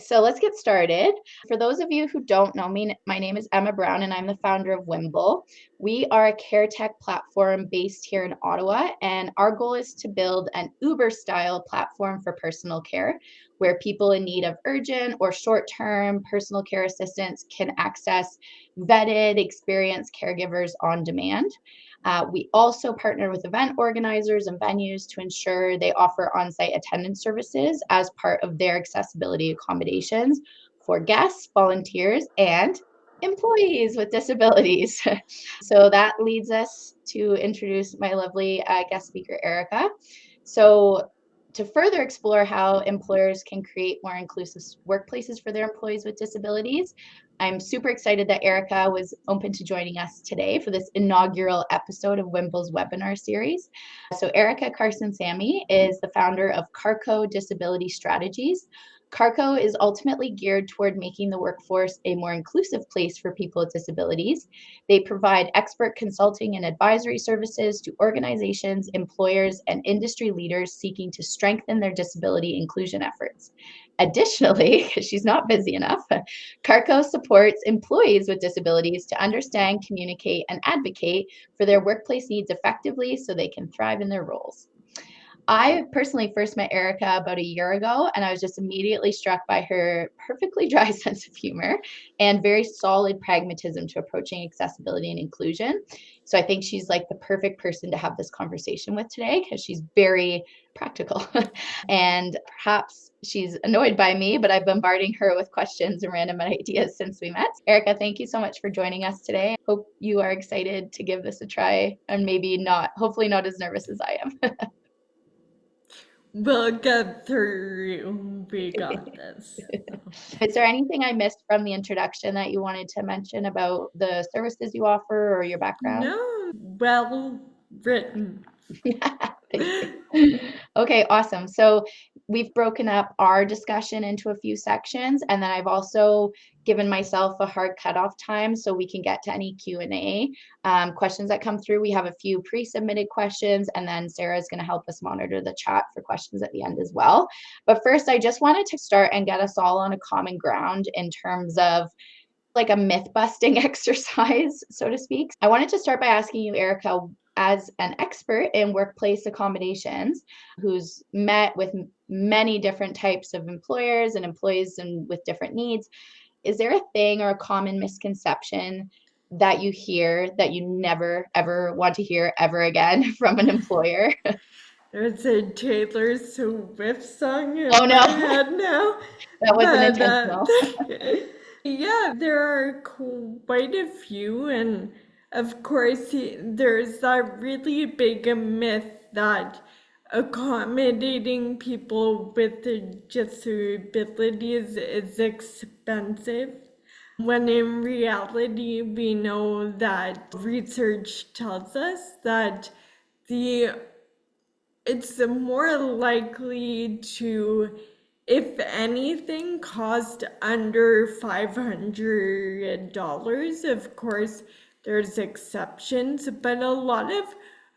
So let's get started. For those of you who don't know me, my name is Emma Brown and I'm the founder of Whimble. We are a care tech platform based here in Ottawa, and our goal is to build an Uber-style platform for personal care where people in need of urgent or short-term personal care assistance can access vetted, experienced caregivers on demand. We also partner with event organizers and venues to ensure they offer on-site attendance services as part of their accessibility accommodations for guests, volunteers, and employees with disabilities. So that leads us to introduce my lovely guest speaker, Erica. So to further explore how employers can create more inclusive workplaces for their employees with disabilities, I'm super excited that Erica was open to joining us today for this inaugural episode of Whimble's webinar series. So Erica Carson-Sami is the founder of CARCO Disability Strategies. CARCO is ultimately geared toward making the workforce a more inclusive place for people with disabilities. They provide expert consulting and advisory services to organizations, employers, and industry leaders seeking to strengthen their disability inclusion efforts. Additionally, because she's not busy enough, CARCO supports employees with disabilities to understand, communicate, and advocate for their workplace needs effectively so they can thrive in their roles. I personally first met Erica about a year ago, and I was just immediately struck by her perfectly dry sense of humor and very solid pragmatism to approaching accessibility and inclusion. So I think she's like the perfect person to have this conversation with today because she's very practical. And perhaps she's annoyed by me, but I'm bombarding her with questions and random ideas since we met. Erica, thank you so much for joining us today. Hope you are excited to give this a try and maybe not, hopefully not as nervous as I am. We'll get through. We got this. Is there anything I missed from the introduction that you wanted to mention about the services you offer or your background? No, well written. Thank you. Okay, awesome. So we've broken up our discussion into a few sections, and then I've also given myself a hard cutoff time so we can get to any Q&A questions that come through. We have a few pre-submitted questions, and then Sarah's going to help us monitor the chat for questions at the end as well. But first, I just wanted to start and get us all on a common ground in terms of like a myth-busting exercise, so to speak. I wanted to start by asking you, Erica, as an expert in workplace accommodations, who's met with many different types of employers and employees and with different needs, is there a thing or a common misconception that you hear that you never, ever want to hear ever again from an employer? There's a Taylor Swift song in Oh, my no, head now. that wasn't But intentional. yeah, there are quite a few. And of course, there's that really big myth that accommodating people with disabilities is expensive, when in reality, we know that research tells us that it's more likely to, if anything, cost under $500. Of course, there's exceptions, but a lot of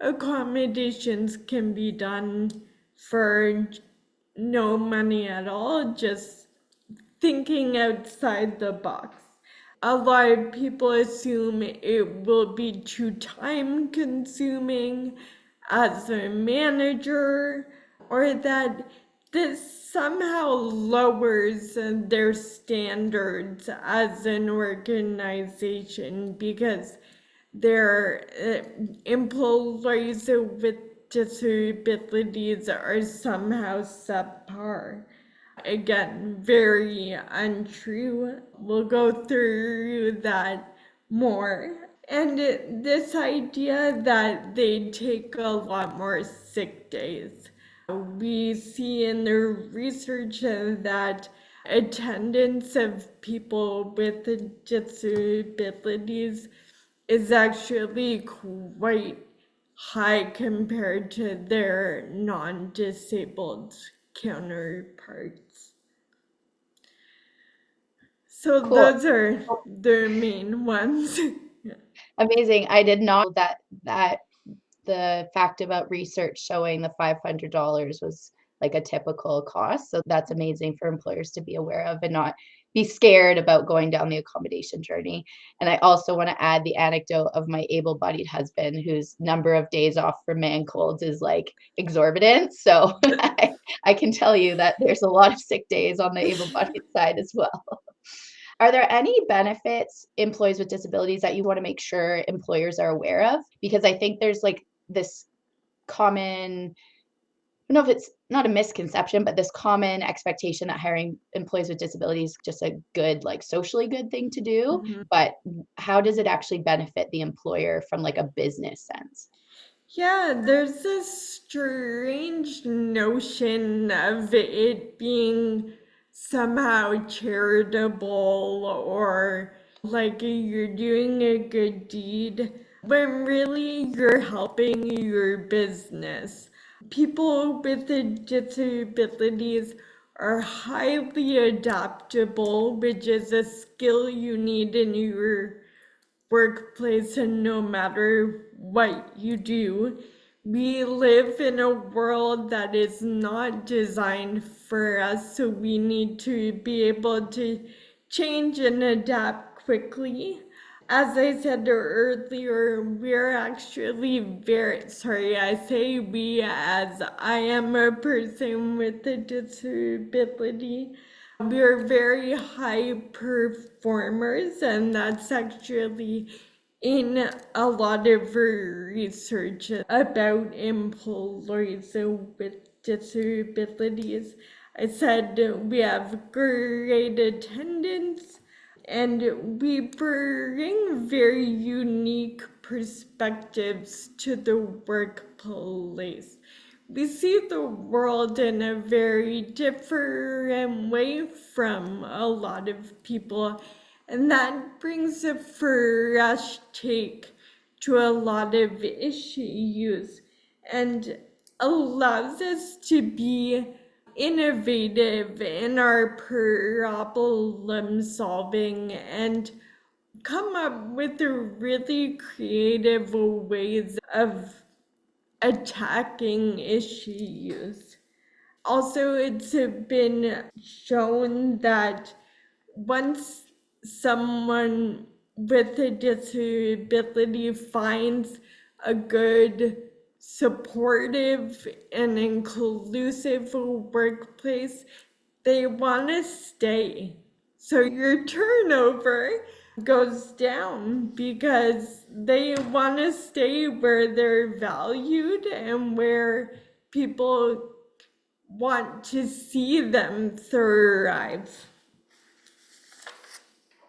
accommodations can be done for no money at all, just thinking outside the box. A lot of people assume it will be too time consuming as a manager, or that this somehow lowers their standards as an organization because their employees with disabilities are somehow subpar. Again, very untrue. We'll go through that more. And this idea that they take a lot more sick days. We see in the research that attendance of people with disabilities is actually quite high compared to their non-disabled counterparts. So Cool. those are the main ones. Amazing. I did not know that the fact about research showing the $500 was like a typical cost. So that's amazing for employers to be aware of and not be scared about going down the accommodation journey. And I also want to add the anecdote of my able-bodied husband, whose number of days off for man colds is like exorbitant. So I can tell you that there's a lot of sick days on the able-bodied side as well. Are there any benefits employees with disabilities that you want to make sure employers are aware of? Because I think there's like this common, I don't know if it's not a misconception, but this common expectation that hiring employees with disabilities is just a good, like socially good thing to do. Mhm. But how does it actually benefit the employer from like a business sense? Yeah, there's this strange notion of it being somehow charitable or like you're doing a good deed, when really you're helping your business. People with disabilities are highly adaptable, which is a skill you need in your workplace, and no matter what you do, we live in a world that is not designed for us, so we need to be able to change and adapt quickly. As I said earlier, we're actually very sorry. I say we as I am a person with a disability. We're very high performers, and that's actually in a lot of research about employees with disabilities. I said we have great attendance and we bring very unique perspectives to the workplace. We see the world in a very different way from a lot of people, and that brings a fresh take to a lot of issues and allows us to be innovative in our problem solving and come up with really creative ways of attacking issues. Also, it's been shown that once someone with a disability finds a good, supportive, and inclusive workplace, they want to stay. So your turnover goes down because they want to stay where they're valued and where people want to see them thrive.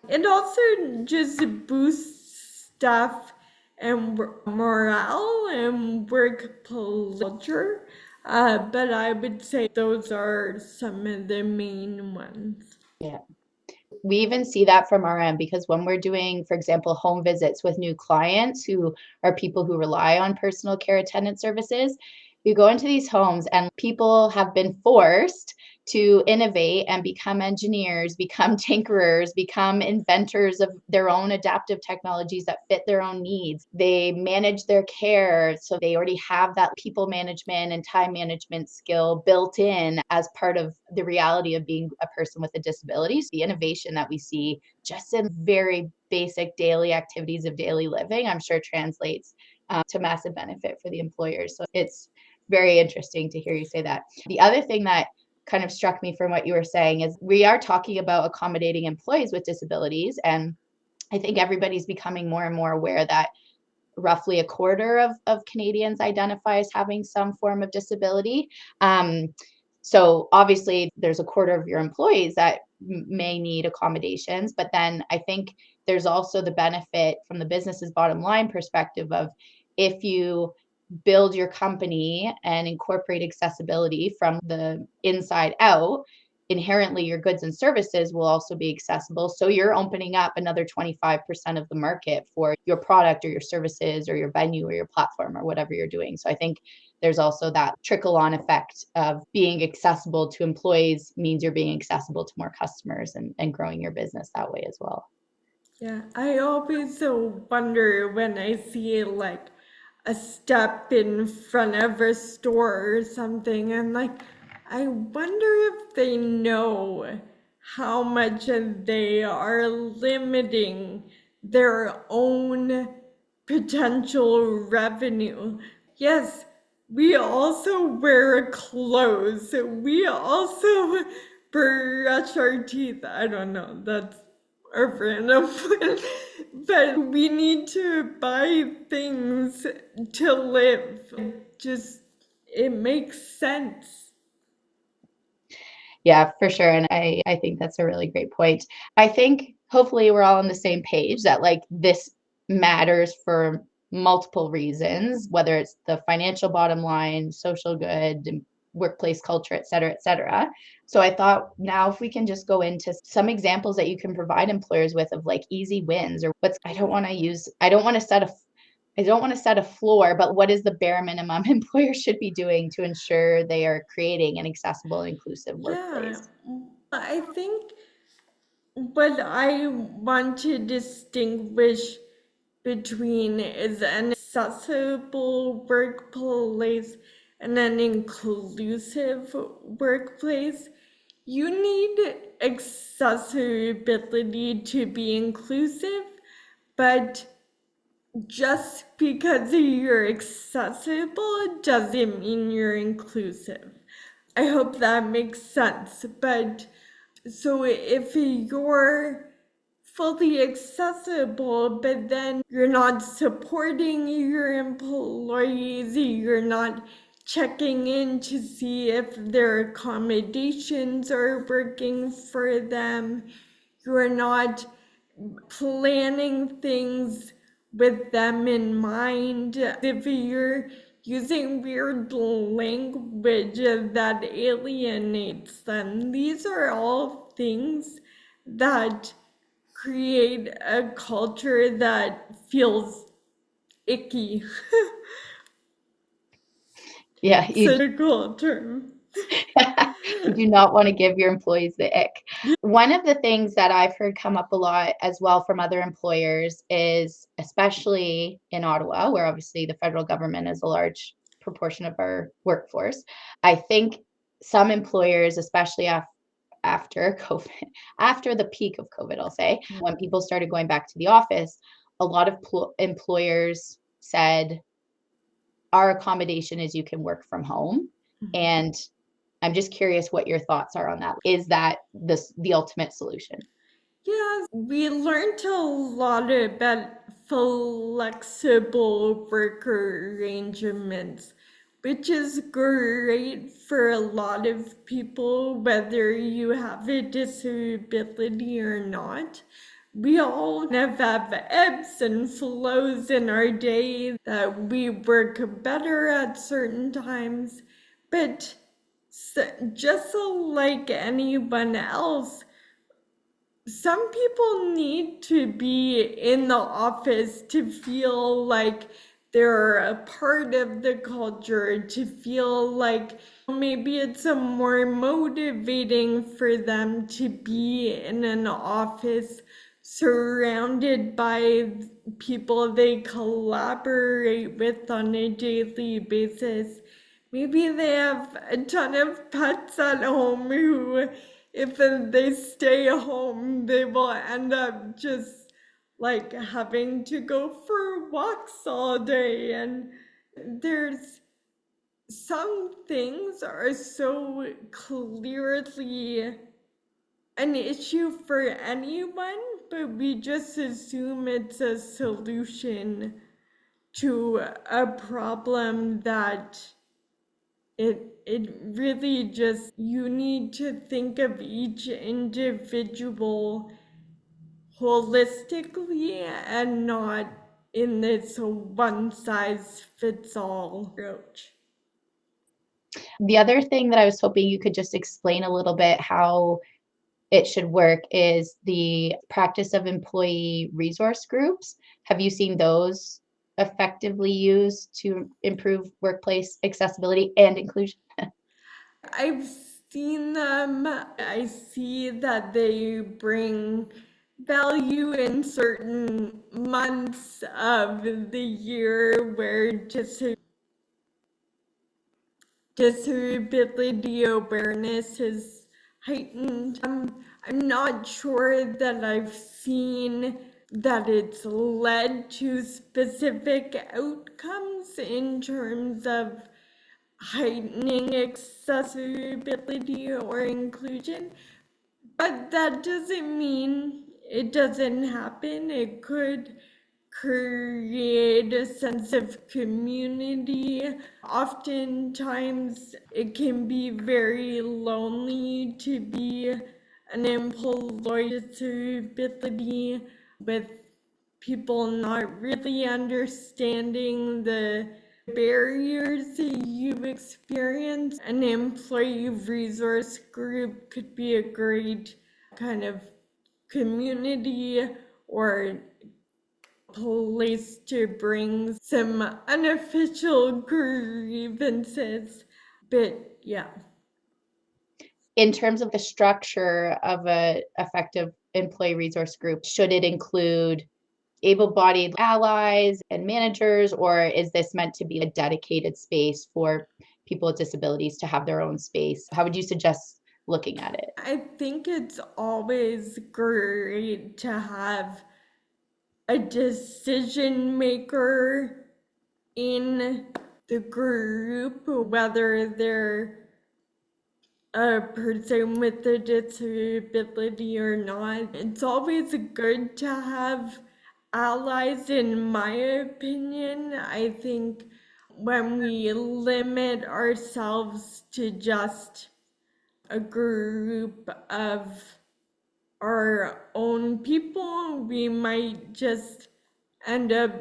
It also just boosts staff and morale and work culture. But I would say those are some of the main ones. Yeah. We even see that from our end because when we're doing, for example, home visits with new clients who are people who rely on personal care attendant services, you go into these homes and people have been forced to innovate and become engineers, become tinkerers, become inventors of their own adaptive technologies that fit their own needs. They manage their care, so they already have that people management and time management skill built in as part of the reality of being a person with a disability. So the innovation that we see just in very basic daily activities of daily living, I'm sure translates to massive benefit for the employers. So it's very interesting to hear you say that. The other thing that kind of struck me from what you were saying is we are talking about accommodating employees with disabilities. And I think everybody's becoming more and more aware that roughly a quarter of Canadians identify as having some form of disability. So obviously there's a quarter of your employees that may need accommodations, but then I think there's also the benefit from the business's bottom line perspective of if you build your company and incorporate accessibility from the inside out, inherently your goods and services will also be accessible. So you're opening up another 25% of the market for your product or your services or your venue or your platform or whatever you're doing. So I think there's also that trickle on effect of being accessible to employees means you're being accessible to more customers and growing your business that way as well. Yeah, I always wonder when I see like a step in front of a store or something. I'm like, I wonder if they know how much they are limiting their own potential revenue. Yes, we also wear clothes. We also brush our teeth. I don't know, that's a random one. But we need to buy things to live. Just, it makes sense. Yeah, for sure. And I think that's a really great point. I think hopefully we're all on the same page that like this matters for multiple reasons, whether it's the financial bottom line, social good, workplace culture, et cetera, et cetera. So I thought now if we can just go into some examples that you can provide employers with of like easy wins or what's I don't want to set a floor, but what is the bare minimum employers should be doing to ensure they are creating an accessible and inclusive Yeah, workplace? I think what I want to distinguish between is an accessible workplace and an inclusive workplace. You need accessibility to be inclusive, but just because you're accessible doesn't mean you're inclusive. I hope that makes sense. But so if you're fully accessible, but then you're not supporting your employees, you're not checking in to see if their accommodations are working for them, you're not planning things with them in mind. If you're using weird language that alienates them, these are all things that create a culture that feels icky. Yeah, Such a cool term. you do not want to give your employees the ick. One of the things that I've heard come up a lot as well from other employers is, especially in Ottawa, where obviously the federal government is a large proportion of our workforce, I think some employers, especially after COVID, after the peak of COVID, I'll say, when people started going back to the office, a lot of employers said, our accommodation is you can work from home. And I'm just curious what your thoughts are on that. Is that the ultimate solution? Yeah, we learned a lot about flexible work arrangements, which is great for a lot of people, whether you have a disability or not. We all have ebbs and flows in our day that we work better at certain times, but just like anyone else, some people need to be in the office to feel like they're a part of the culture, to feel like maybe it's a more motivating for them to be in an office surrounded by people they collaborate with on a daily basis. Maybe they have a ton of pets at home who, if they stay home, they will end up just like having to go for walks all day. And there's some things are so clearly an issue for anyone, but we just assume it's a solution to a problem that it really just, you need to think of each individual holistically and not in this one size fits all approach. The other thing that I was hoping you could just explain a little bit how it should work is the practice of employee resource groups. Have you seen those effectively used to improve workplace accessibility and inclusion? I've seen them. I see that they bring value in certain months of the year where just disability awareness is heightened. I'm not sure that I've seen that it's led to specific outcomes in terms of heightening accessibility or inclusion, but that doesn't mean it doesn't happen. It could create a sense of community. Oftentimes, it can be very lonely to be an employee with disability, with people not really understanding the barriers that you experience. An employee resource group could be a great kind of community or place to bring some unofficial grievances. But yeah. In terms of the structure of a effective employee resource group, should it include able-bodied allies and managers, or is this meant to be a dedicated space for people with disabilities to have their own space? How would you suggest looking at it? I think it's always great to have a decision maker in the group, whether they're a person with a disability or not. It's always good to have allies, in my opinion. I think when we limit ourselves to just a group of our own people, we might just end up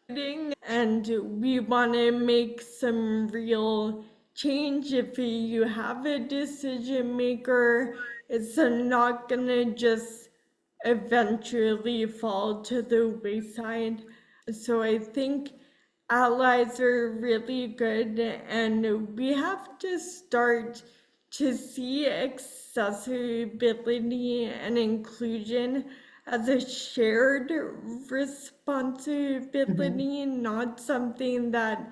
fighting, and we want to make some real change. If you have a decision maker, it's not gonna just eventually fall to the wayside. So I think allies are really good, and we have to start to see accessibility and inclusion as a shared responsibility, not something that,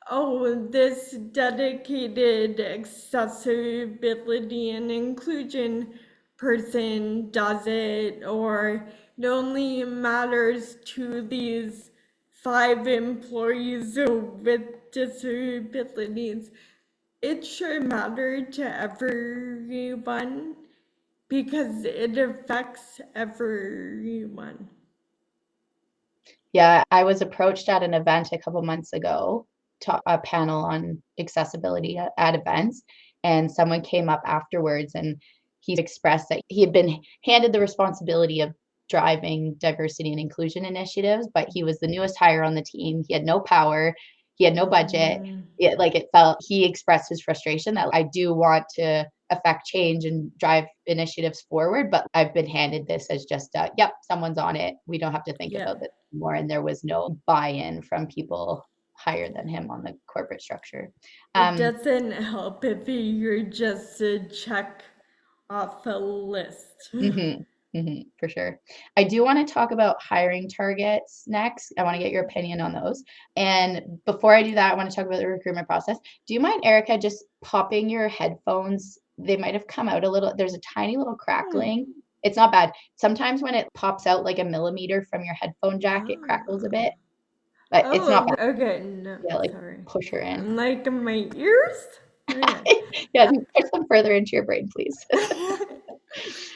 oh, this dedicated accessibility and inclusion person does it, or it only matters to these 5 employees with disabilities. It should matter to everyone because it affects everyone. Yeah, I was approached at an event a couple months ago, to a panel on accessibility at events, and someone came up afterwards and he expressed that he had been handed the responsibility of driving diversity and inclusion initiatives, but he was the newest hire on the team. He had no power, he had no budget. It felt, he expressed his frustration that I do want to affect change and drive initiatives forward, but I've been handed this as just yep, someone's on it, we don't have to think about this anymore. And there was no buy-in from people higher than him on the corporate structure. It doesn't help if you're just a check off a list. For sure. I do want to talk about hiring targets next. I want to get your opinion on those. And before I do that, I want to talk about the recruitment process. Do you mind, Erica, just popping your headphones? They might have come out a little. There's a tiny little crackling. It's not bad. Sometimes when it pops out like a millimeter from your headphone jack, it crackles a bit. But it's not bad. Okay, no, Yeah, like sorry. push her in. Like my ears? Yeah, push them further into your brain, please.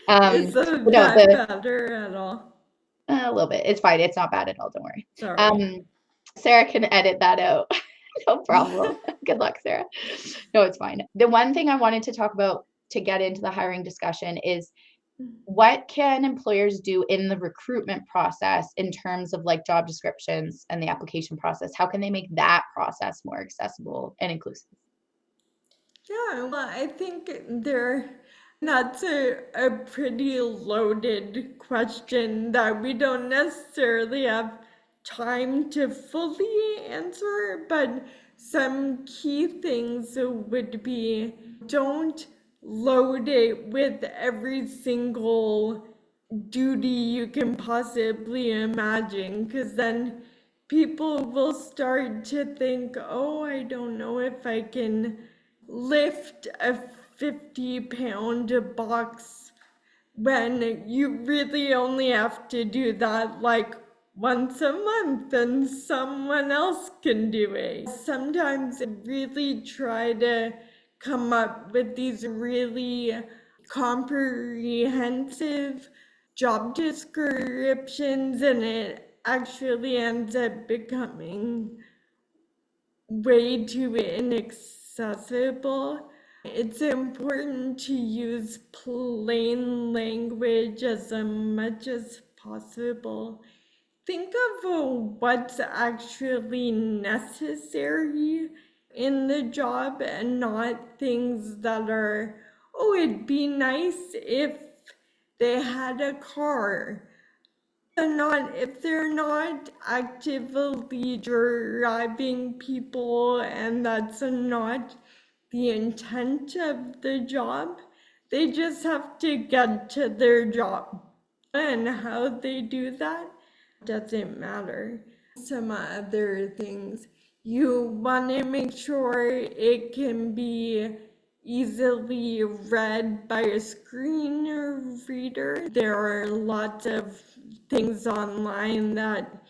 Is that better at all? A little bit. It's fine. It's not bad at all. Don't worry. Sorry. Sarah can edit that out. No problem. Good luck, Sarah. No, it's fine. The one thing I wanted to talk about to get into the hiring discussion is what can employers do in the recruitment process in terms of like job descriptions and the application process? How can they make that process more accessible and inclusive? Yeah, well, I think that's a pretty loaded question that we don't necessarily have time to fully answer, but some key things would be, don't load it with every single duty you can possibly imagine, because then people will start to think, oh, I don't know if I can lift a 50-pound box when you really only have to do that like once a month and someone else can do it. Sometimes I really try to come up with these really comprehensive job descriptions, and it actually ends up becoming way too inaccessible. It's important to use plain language as much as possible. Think of what's actually necessary in the job and not things that are, oh, it'd be nice if they had a car. If they're not actively driving people and that's not the intent of the job, they just have to get to their job. And how they do that doesn't matter. Some other things, you want to make sure it can be easily read by a screen reader. There are lots of things online that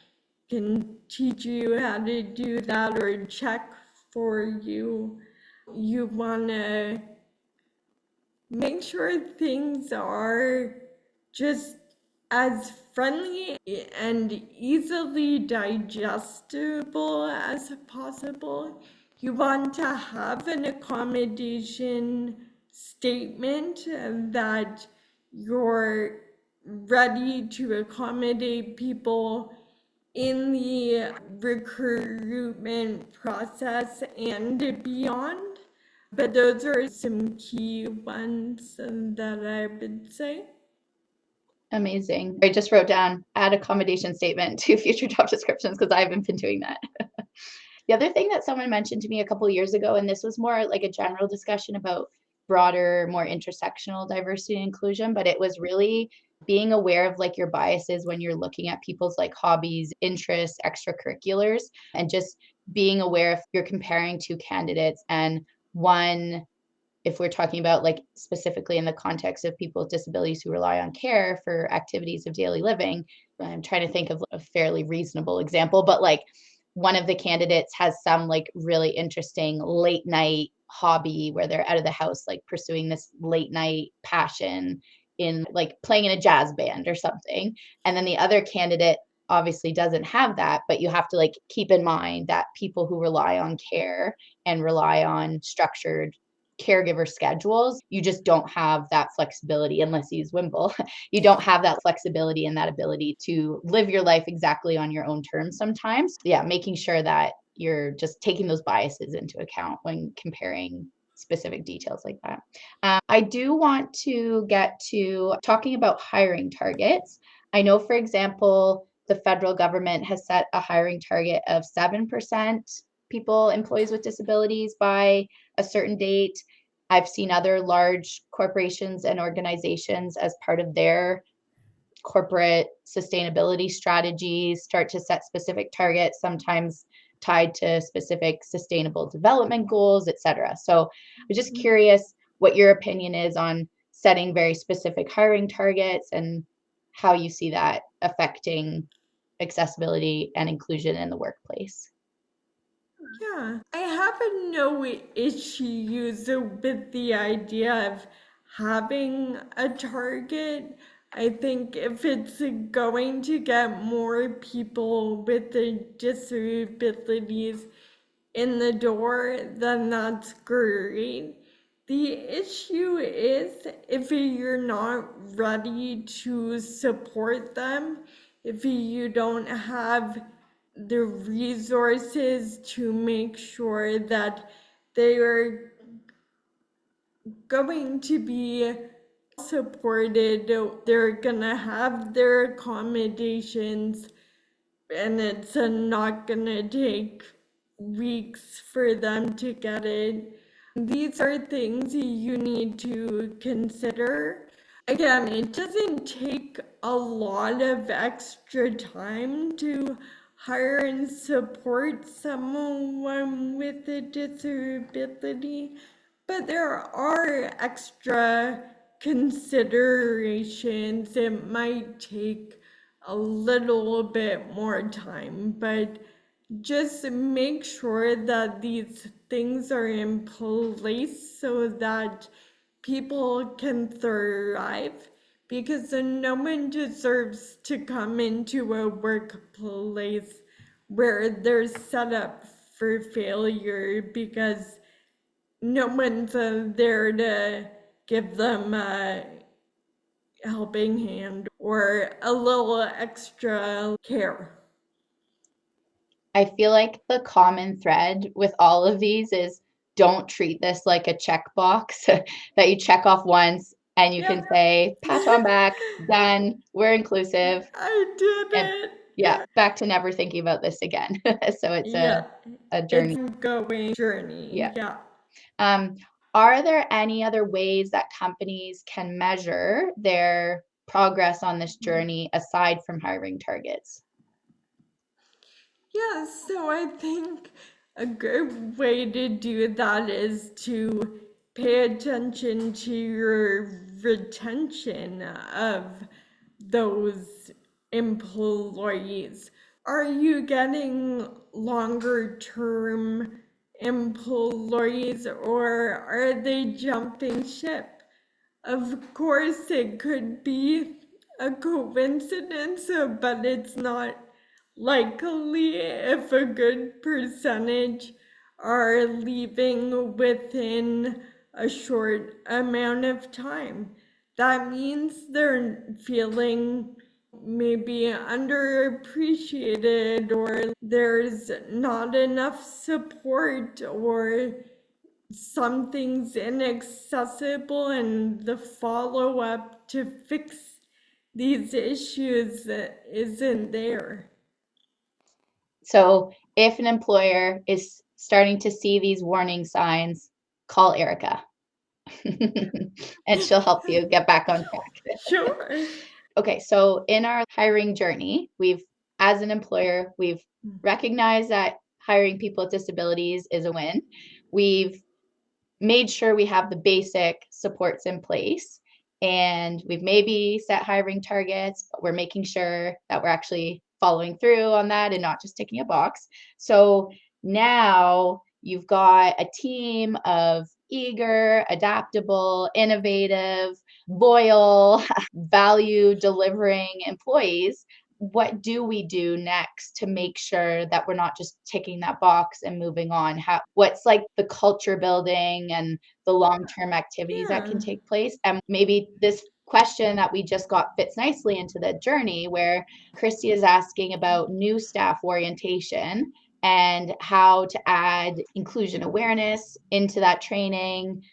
can teach you how to do that or check for you. You want to make sure things are just as friendly and easily digestible as possible. You want to have an accommodation statement that you're ready to accommodate people in the recruitment process and beyond. But those are some key ones that I would say. Amazing. I just wrote down add accommodation statement to future job descriptions because I haven't been doing that. The other thing that someone mentioned to me a couple of years ago, and this was more like a general discussion about broader, more intersectional diversity and inclusion, but it was really being aware of like your biases when you're looking at people's like hobbies, interests, extracurriculars, and just being aware if you're comparing two candidates and one, if we're talking about like specifically in the context of people with disabilities who rely on care for activities of daily living, I'm trying to think of a fairly reasonable example, but like one of the candidates has some like really interesting late night hobby where they're out of the house, like pursuing this late night passion in like playing in a jazz band or something. And then the other candidate obviously doesn't have that, but you have to like keep in mind that people who rely on care and rely on structured caregiver schedules, you just don't have that flexibility unless you use Whimble. You don't have that flexibility and that ability to live your life exactly on your own terms sometimes. Yeah, making sure that you're just taking those biases into account when comparing specific details like that. I do want to get to talking about hiring targets. I know, for example, the federal government has set a hiring target of 7% people, employees with disabilities by a certain date. I've seen other large corporations and organizations as part of their corporate sustainability strategies start to set specific targets, sometimes tied to specific sustainable development goals, et cetera. So I'm just curious what your opinion is on setting very specific hiring targets and how you see that affecting accessibility and inclusion in the workplace. Yeah, I have no issues with the idea of having a target. I think if it's going to get more people with the disabilities in the door, then that's great. The issue is if you're not ready to support them, if you don't have the resources to make sure that they are going to be supported, they're gonna have their accommodations, and it's not gonna take weeks for them to get it. These are things you need to consider. Again, it doesn't take a lot of extra time to hire and support someone with a disability, but there are extra considerations. It might take a little bit more time, but just make sure that these things are in place so that people can thrive, because no one deserves to come into a workplace where they're set up for failure because no one's there to give them a helping hand or a little extra care. I feel like the common thread with all of these is don't treat this like a checkbox that you check off once and you can Yep. say, pat on back, done, we're inclusive, I did and it. yeah, back to never thinking about this again. So it's Yeah. a It's journey. a going journey. Yeah. Yeah. Um, are there any other ways that companies can measure their progress on this journey aside from hiring targets? Yeah, so I think a good way to do that is to pay attention to your retention of those employees. Are you getting longer term employees, or are they jumping ship? Of course, it could be a coincidence, but it's not likely if a good percentage are leaving within a short amount of time. That means they're feeling maybe underappreciated, or there's not enough support, or something's inaccessible, and the follow-up to fix these issues isn't there. So if an employer is starting to see these warning signs, call Erica and she'll help you get back on track. Sure. Okay, so in our hiring journey, as an employer, we've recognized that hiring people with disabilities is a win. We've made sure we have the basic supports in place, and we've maybe set hiring targets, but we're making sure that we're actually following through on that and not just ticking a box. So now you've got a team of eager, adaptable, innovative, loyal, value delivering employees. What do we do next to make sure that we're not just ticking that box and moving on? What's like the culture building and the long-term activities that Yeah. can take place? And maybe this question that we just got fits nicely into the journey where Christy is asking about new staff orientation and how to add inclusion awareness into that training,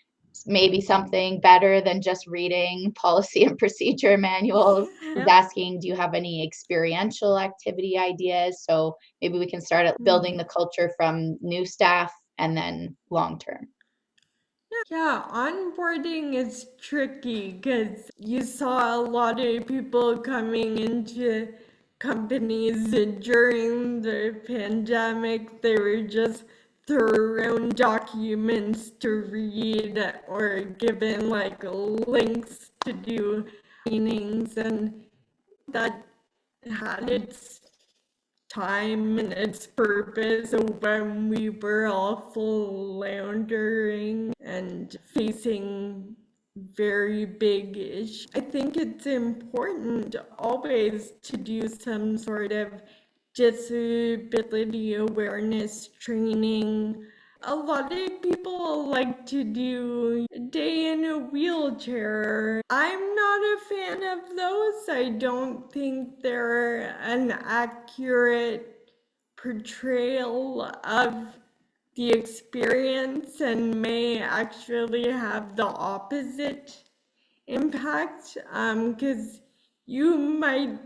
maybe something better than just reading policy and procedure manuals. He's Yeah. asking, do you have any experiential activity ideas? So maybe we can start at building the culture from new staff and then long term. Yeah, onboarding is tricky because you saw a lot of people coming into companies during the pandemic. They were just thrown documents to read or given like links to do trainings, and that had its time and its purpose when we were all floundering and facing very big issues. I think it's important always to do some sort of disability awareness training. A lot of people like to do a day in a wheelchair. I'm not a fan of those. I don't think they're an accurate portrayal of the experience and may actually have the opposite impact, because you might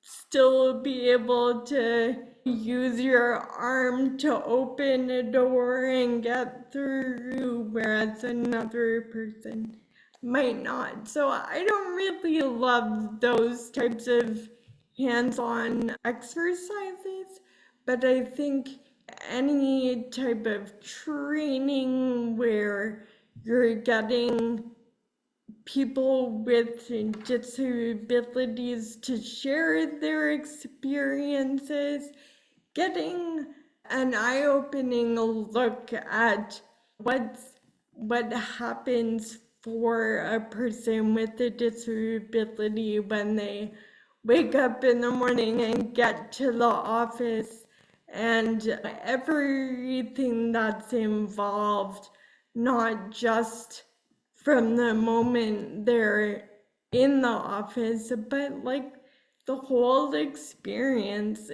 still be able to use your arm to open a door and get through, whereas another person might not. So I don't really love those types of hands-on exercises, but I think any type of training where you're getting people with disabilities to share their experiences, getting an eye-opening look at what happens for a person with a disability when they wake up in the morning and get to the office, and everything that's involved, not just from the moment they're in the office, but like the whole experience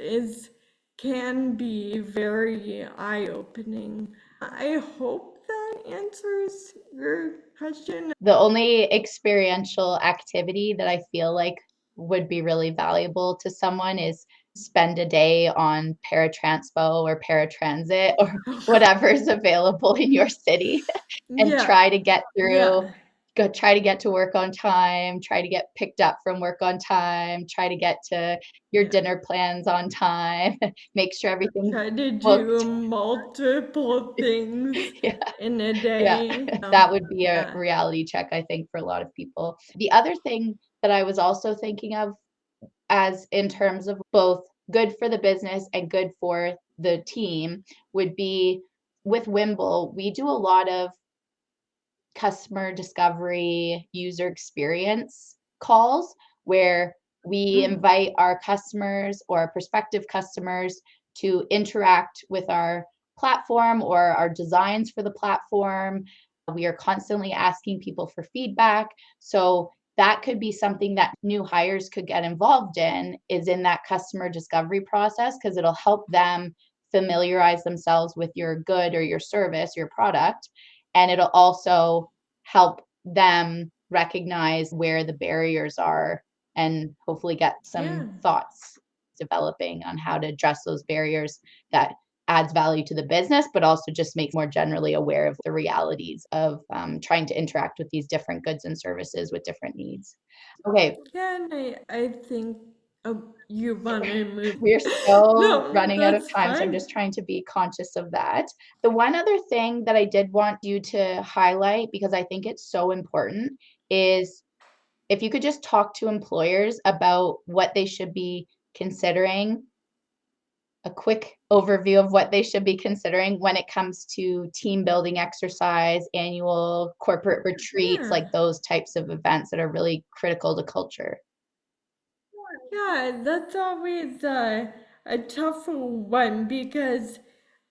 can be very eye-opening. I hope that answers your question. The only experiential activity that I feel like would be really valuable to someone is spend a day on paratranspo or paratransit or whatever is available in your city and Yeah, try to get through, yeah, try to get to work on time, try to get picked up from work on time, try to get to your yeah. dinner plans on time, make sure everything's Try to booked. do multiple things Yeah. in a Yeah, day. that would be a Yeah, reality check, I think, for a lot of people. The other thing that I was also thinking of, as in terms of both good for the business and good for the team, would be with Whimble, we do a lot of customer discovery, user experience calls where we invite our customers or prospective customers to interact with our platform or our designs for the platform. We are constantly asking people for feedback. So that could be something that new hires could get involved in, is in that customer discovery process, because it'll help them familiarize themselves with your good or your service, your product, and it'll also help them recognize where the barriers are and hopefully get yeah. some thoughts developing on how to address those barriers that adds value to the business, but also just makes more generally aware of the realities of trying to interact with these different goods and services with different needs. Okay, Yeah, and I think, oh, you want to move? we're still No, running out of that's time, so I'm fine. just trying to be conscious of that. The one other thing that I did want you to highlight, because I think it's so important, is if you could just talk to employers about what they should be considering, a quick overview of what they should be considering when it comes to team building exercise, annual corporate retreats, Yeah. like those types of events that are really critical to culture. Yeah, that's always a tough one because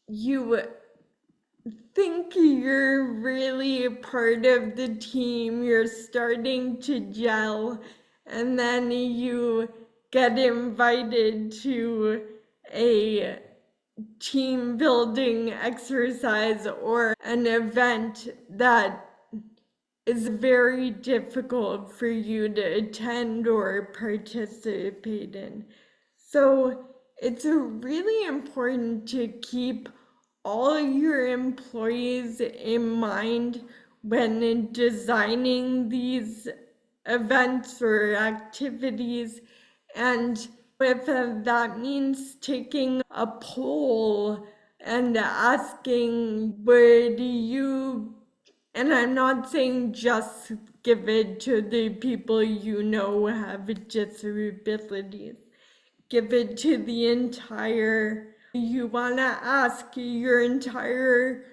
you think you're really part of the team, you're starting to gel, and then you get invited to a team building exercise or an event that is very difficult for you to attend or participate in. So it's really important to keep all your employees in mind when designing these events or activities. And if that means taking a poll and asking, would you, and I'm not saying just give it to the people you know have disabilities, give it to the entire, you want to ask your entire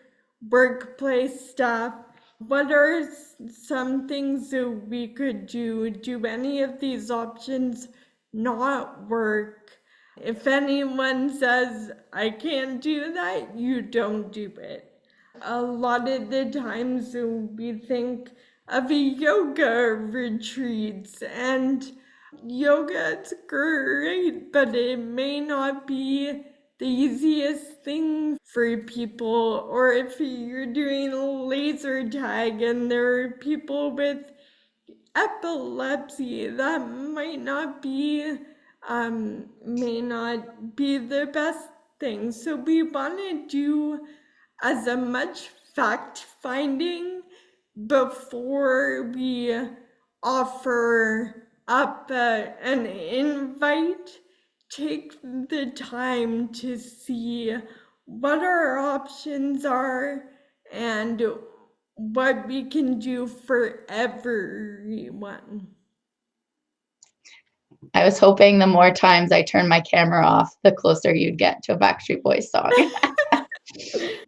workplace staff, what are some things that we could do? Do any of these options not work? If anyone says, I can't do that, you don't do it. A lot of the times we think of yoga retreats, and yoga's great, but it may not be the easiest thing for people. Or if you're doing laser tag and there are people with epilepsy, that may not be the best thing. So we want to do as a much fact finding before we offer up an invite. Take the time to see what our options are and what we can do for everyone. I was hoping the more times I turned my camera off, the closer you'd get to a Backstreet Boys song.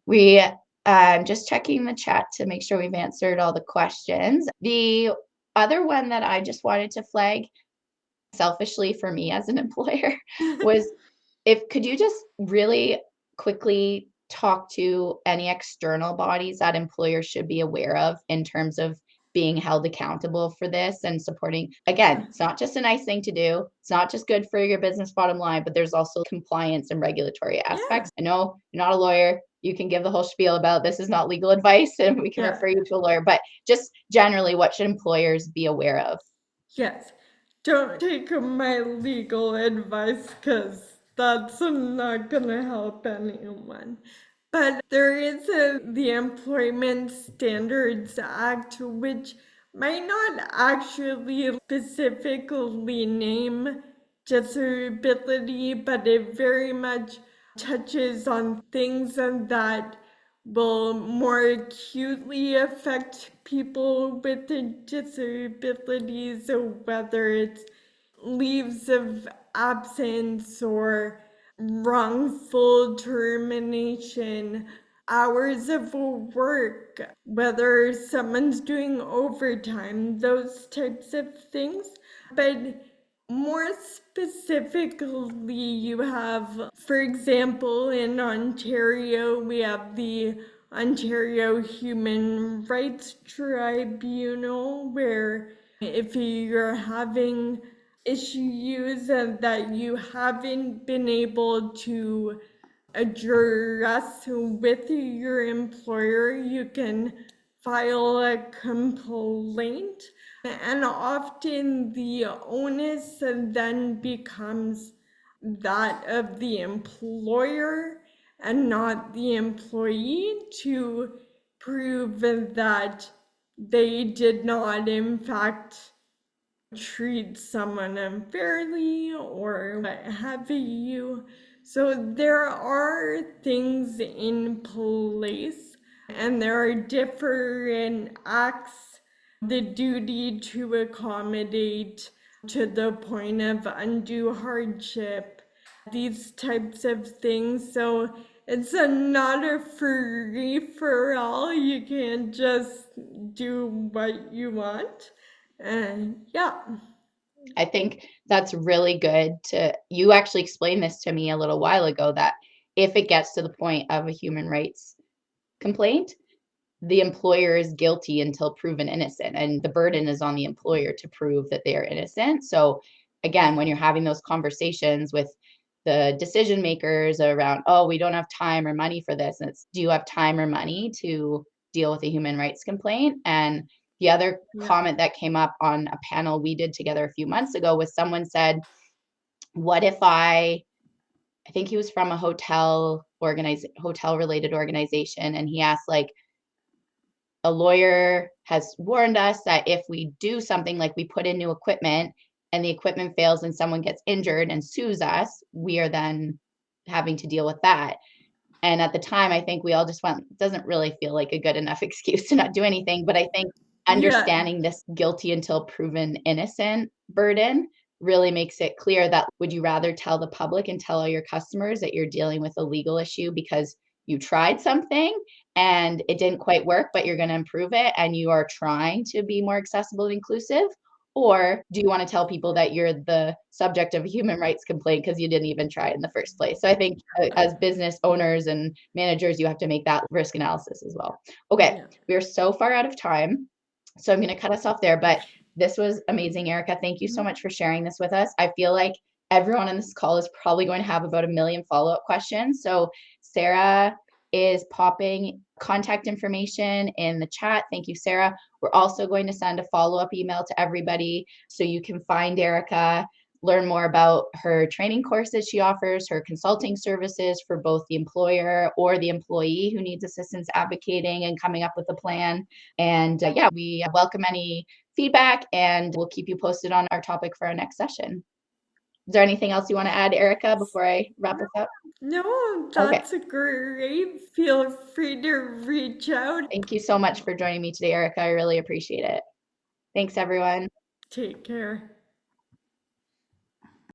We just checking the chat to make sure we've answered all the questions. The other one that I just wanted to flag, selfishly for me as an employer, was could you just really quickly talk to any external bodies that employers should be aware of in terms of being held accountable for this and supporting? Again, it's not just a nice thing to do. It's not just good for your business bottom line, but there's also compliance and regulatory aspects. I know you're not a lawyer. You can give the whole spiel about this is not legal advice and we can refer you to a lawyer, but just generally, what should employers be aware of? Yes. Don't take my legal advice because that's not going to help anyone. But there is the Employment Standards Act, which might not actually specifically name disability, but it very much touches on things that will more acutely affect people with disabilities, so whether it's leaves of absence or wrongful termination, hours of work, whether someone's doing overtime, those types of things. But more specifically, you have, for example, in Ontario, we have the Ontario Human Rights Tribunal, where if you're having issues that you haven't been able to address with your employer, you can file a complaint, and often the onus then becomes that of the employer and not the employee to prove that they did not in fact treat someone unfairly or what have you. So there are things in place, and there are different acts, the duty to accommodate to the point of undue hardship, these types of things. So it's not a free for all. You can't just do what you want. And yeah. I think that's really good you actually explained this to me a little while ago, that if it gets to the point of a human rights complaint, the employer is guilty until proven innocent, and the burden is on the employer to prove that they are innocent. So again, when you're having those conversations with the decision makers around, oh, we don't have time or money for this, and it's, do you have time or money to deal with a human rights complaint? And the other comment that came up on a panel we did together a few months ago was someone said, what if I think he was from a hotel related organization, and he asked, like, a lawyer has warned us that if we do something like we put in new equipment and the equipment fails and someone gets injured and sues us, we are then having to deal with that. And at the time, I think we all just went, it doesn't really feel like a good enough excuse to not do anything. But I think understanding this guilty until proven innocent burden really makes it clear that, would you rather tell the public and tell all your customers that you're dealing with a legal issue because you tried something and it didn't quite work, but you're going to improve it and you are trying to be more accessible and inclusive? Or do you want to tell people that you're the subject of a human rights complaint because you didn't even try it in the first place? So I think as business owners and managers, you have to make that risk analysis as well. Okay, we're so far out of time, so I'm going to cut us off there. But this was amazing, Erica. Thank you so much for sharing this with us. I feel like everyone on this call is probably going to have about 1 million follow-up questions. So Sarah is popping contact information in the chat. Thank you, Sarah. We're also going to send a follow-up email to everybody so you can find Erica, learn more about her training courses she offers, her consulting services for both the employer or the employee who needs assistance advocating and coming up with a plan. And yeah, we welcome any feedback, and we'll keep you posted on our topic for our next session. Is there anything else you want to add, Erica, before I wrap this up? No, Okay. that's great. Feel free to reach out. Thank you so much for joining me today, Erica. I really appreciate it. Thanks, everyone. Take care.